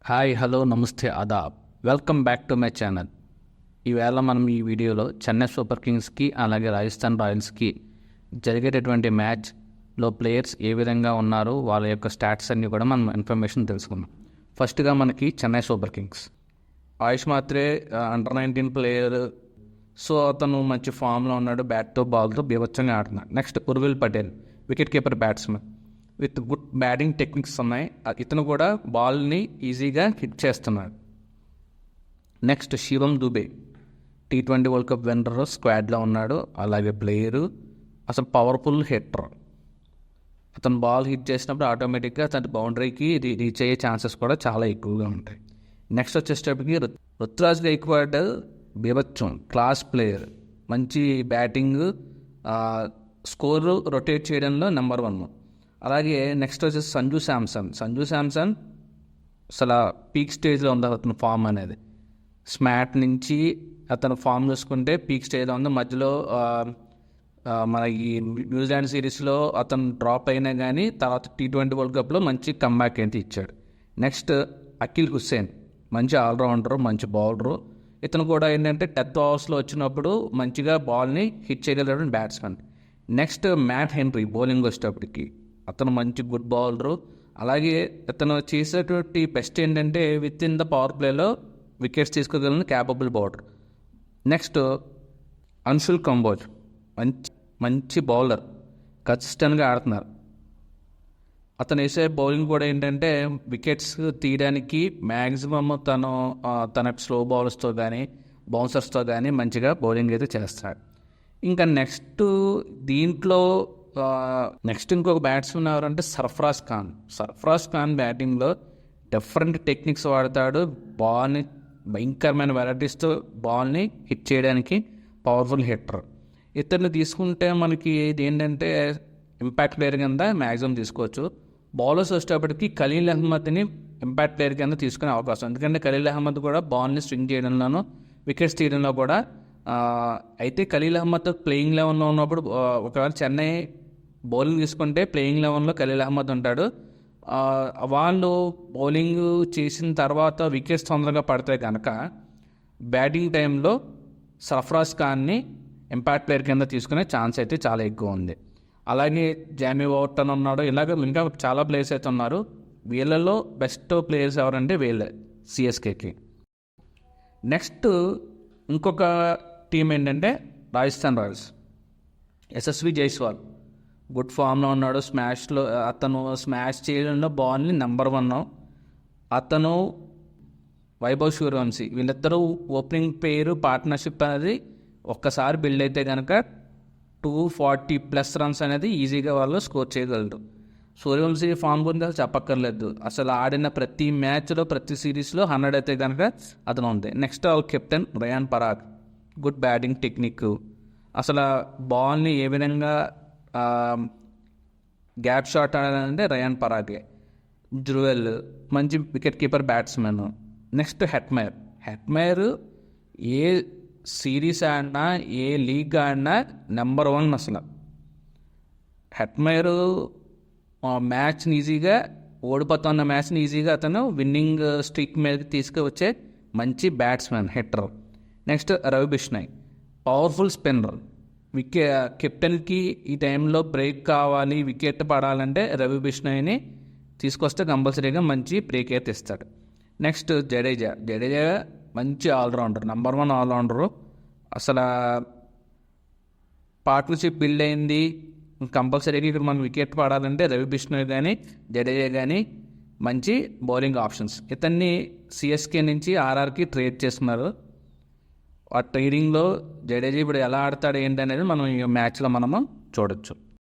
Hi hello నమస్తే ఆదాబ్ welcome back to my channel. ఈవేళ మనం ఈ వీడియోలో చెన్నై సూపర్ కింగ్స్కి అలాగే రాజస్థాన్ రాయల్స్కి జరిగేటటువంటి మ్యాచ్లో ప్లేయర్స్ ఏ విధంగా ఉన్నారు, వాళ్ళ యొక్క స్టాట్స్ అన్నీ కూడా మనం ఇన్ఫర్మేషన్ తెలుసుకుందాం. ఫస్ట్గా మనకి చెన్నై సూపర్ కింగ్స్. ఆయుష్ మాత్రే అండర్-19 ప్లేయర్. సో అతను మంచి ఫామ్లో ఉన్నాడు, బ్యాట్తో బాల్తో బీభత్సంగా ఆడుతున్నాడు. Next Urvil Patel, wicket keeper batsmen with good batting techniques ఉన్నాయి. ఇతను కూడా బాల్ని ఈజీగా హిట్ చేస్తున్నాడు. Next Shivam Dube, T20 world cup winner, స్క్వాడ్లో ఉన్నాడు. అలాగే ప్లేయరు, అసలు పవర్ఫుల్ హిట్టర్. అతను బాల్ హిట్ చేసినప్పుడు ఆటోమేటిక్గా అతని బౌండరీకి రీచ్ అయ్యే ఛాన్సెస్ కూడా చాలా ఎక్కువగా ఉంటాయి. నెక్స్ట్ వచ్చేటప్పటికి రుతురాజ్ గైక్వాడ్, బీభత్సం క్లాస్ ప్లేయర్, మంచి బ్యాటింగ్, స్కోరు రొటేట్ చేయడంలో నెంబర్ 1. అలాగే నెక్స్ట్ వచ్చేసి సంజు శాంసన్ అసలు పీక్ స్టేజ్లో ఉంది అతను ఫామ్ అనేది. స్మాట్ నుంచి అతను ఫామ్ చూసుకుంటే పీక్ స్టేజ్లో ఉంది. మధ్యలో మన ఈ న్యూజిలాండ్ సిరీస్లో అతను డ్రాప్ అయినా కానీ తర్వాత T20 వరల్డ్ కప్లో మంచి కమ్బ్యాక్ అయితే ఇచ్చాడు. నెక్స్ట్ అఖిల్ హుస్సేన్, మంచి ఆల్రౌండరు, మంచి బౌలరు. ఇతను కూడా ఏంటంటే డెత్ ఓవర్స్లో వచ్చినప్పుడు మంచిగా బాల్ని హిట్ చేయగలిగిన batsmen. Next Matt Henry, bowling వచ్చేటప్పటికి అతను మంచి గుడ్ బౌలరు. అలాగే అతను చేసేటువంటి బెస్ట్ ఏంటంటే విత్ ఇన్ ద పవర్ ప్లేలో వికెట్స్ తీసుకోగలిగిన capable bowler. Next Anshul Kamboj, మంచి బౌలర్, కన్సిస్టెంట్గా ఆడుతున్నారు. అతను వేసే బౌలింగ్ కూడా ఏంటంటే వికెట్స్ తీయడానికి మ్యాక్సిమమ్ తన స్లో బౌలర్స్తో కానీ బౌన్సర్స్తో కానీ మంచిగా బౌలింగ్ అయితే చేస్తాడు. ఇంకా నెక్స్ట్ దీంట్లో ఇంకొక బ్యాట్స్మెన్ ఎవరంటే సర్ఫరాజ్ ఖాన్ బ్యాటింగ్లో డిఫరెంట్ టెక్నిక్స్ వాడతాడు. బాల్ని భయంకరమైన వెరైటీస్తో బాల్ని హిట్ చేయడానికి పవర్ఫుల్ హిట్టర్. ఇతన్ని తీసుకుంటే మనకి ఇది ఏంటంటే ఇంపాక్ట్ ప్లేయర్ కింద మ్యాక్సిమం తీసుకోవచ్చు. బౌలర్స్ వచ్చేటప్పటికి ఖలీల్ అహ్మద్ని ఇంపాక్ట్ ప్లేయర్ కింద తీసుకునే అవకాశం. ఎందుకంటే ఖలీల్ అహ్మద్ కూడా బాల్ని స్వింగ్ చేయడంలోనూ వికెట్స్ తీయడంలో కూడా అయితే ఖలీల్ అహ్మద్ ప్లేయింగ్ లెవెన్లో ఉన్నప్పుడు ఒకవేళ చెన్నై బౌలింగ్ తీసుకుంటే ప్లేయింగ్ లెవెన్లో ఖలీల్ అహ్మద్ ఉంటాడు. వాళ్ళు బౌలింగ్ చేసిన తర్వాత వికెట్స్ తొందరగా పడితే కనుక బ్యాటింగ్ టైంలో సర్ఫరాజ్ ఖాన్ని ఇంపాక్ట్ ప్లేయర్ కింద తీసుకునే ఛాన్స్ అయితే చాలా ఎక్కువ ఉంది. అలాగే జామీ వార్టన్ ఉన్నాడు. ఇంకా చాలా ప్లేయర్స్ అయితే ఉన్నారు. వీళ్ళలో బెస్ట్ ప్లేయర్స్ ఎవరంటే వీళ్ళే సిఎస్కేకి. నెక్స్ట్ ఇంకొక టీం ఏంటంటే రాజస్థాన్ రాయల్స్. యశస్వి జైస్వాల్ గుడ్ ఫామ్లో ఉన్నాడు. అతను స్మాష్ చేయడంలో బాల్ని నెంబర్ 1. అతను వైభవ్ సూర్యవంశీ, వీళ్ళిద్దరూ ఓపెనింగ్ పేరు పార్ట్నర్షిప్ అనేది ఒక్కసారి బిల్డ్ అయితే కనుక 240+ రన్స్ అనేది ఈజీగా వాళ్ళు స్కోర్ చేయగలరు. సూర్యవంశీ ఫామ్ గురించి చెప్పక్కర్లేదు. అసలు ఆడిన ప్రతి మ్యాచ్లో ప్రతి సిరీస్లో 100 అయితే కనుక అతను ఉంది. Next captain Riyan Parag, good batting technique. అసలు బాల్ని ఏ విధంగా గ్యాప్ షాట్ ఆడాలంటే రయాన్ పరాగే. ధ్రువెల్ మంచి wicket keeper batsmen. Next Hetmyer ఏ సిరీస్ ఆడినా ఏ లీగ్ ఆడినా నెంబర్ 1. అసలు హెట్మైర్ మ్యాచ్ని ఈజీగా ఓడిపోతున్న మ్యాచ్ని ఈజీగా అతను విన్నింగ్ స్ట్రీక్ మీద తీసుకువచ్చే మంచి batsmen, hitter. Next Ravi Bishnoi, powerful spinner. కెప్టెన్కి ఈ టైంలో బ్రేక్ కావాలి, వికెట్ పడాలంటే రవి బిష్నాయ్ని తీసుకొస్తే కంపల్సరీగా మంచి బ్రేక్ అయితే ఇస్తాడు. నెక్స్ట్ జడేజా మంచి ఆల్రౌండర్, నెంబర్ 1 ఆల్రౌండరు. అసలు పార్ట్నర్షిప్ బిల్డ్ అయింది, కంపల్సరీగా ఇక్కడ మనం వికెట్ పడాలంటే రవి బిష్నాయ్ కానీ జడేజా కానీ మంచి బౌలింగ్ ఆప్షన్స్. ఇతన్ని సిఎస్కే నుంచి ఆర్ఆర్కి ట్రేడ్ చేస్తున్నారు. ఆ ట్రేడింగ్లో జడేజా ఇప్పుడు ఎలా ఆడతాడు ఏంటనేది మనం ఈ మ్యాచ్లో మనము చూడొచ్చు.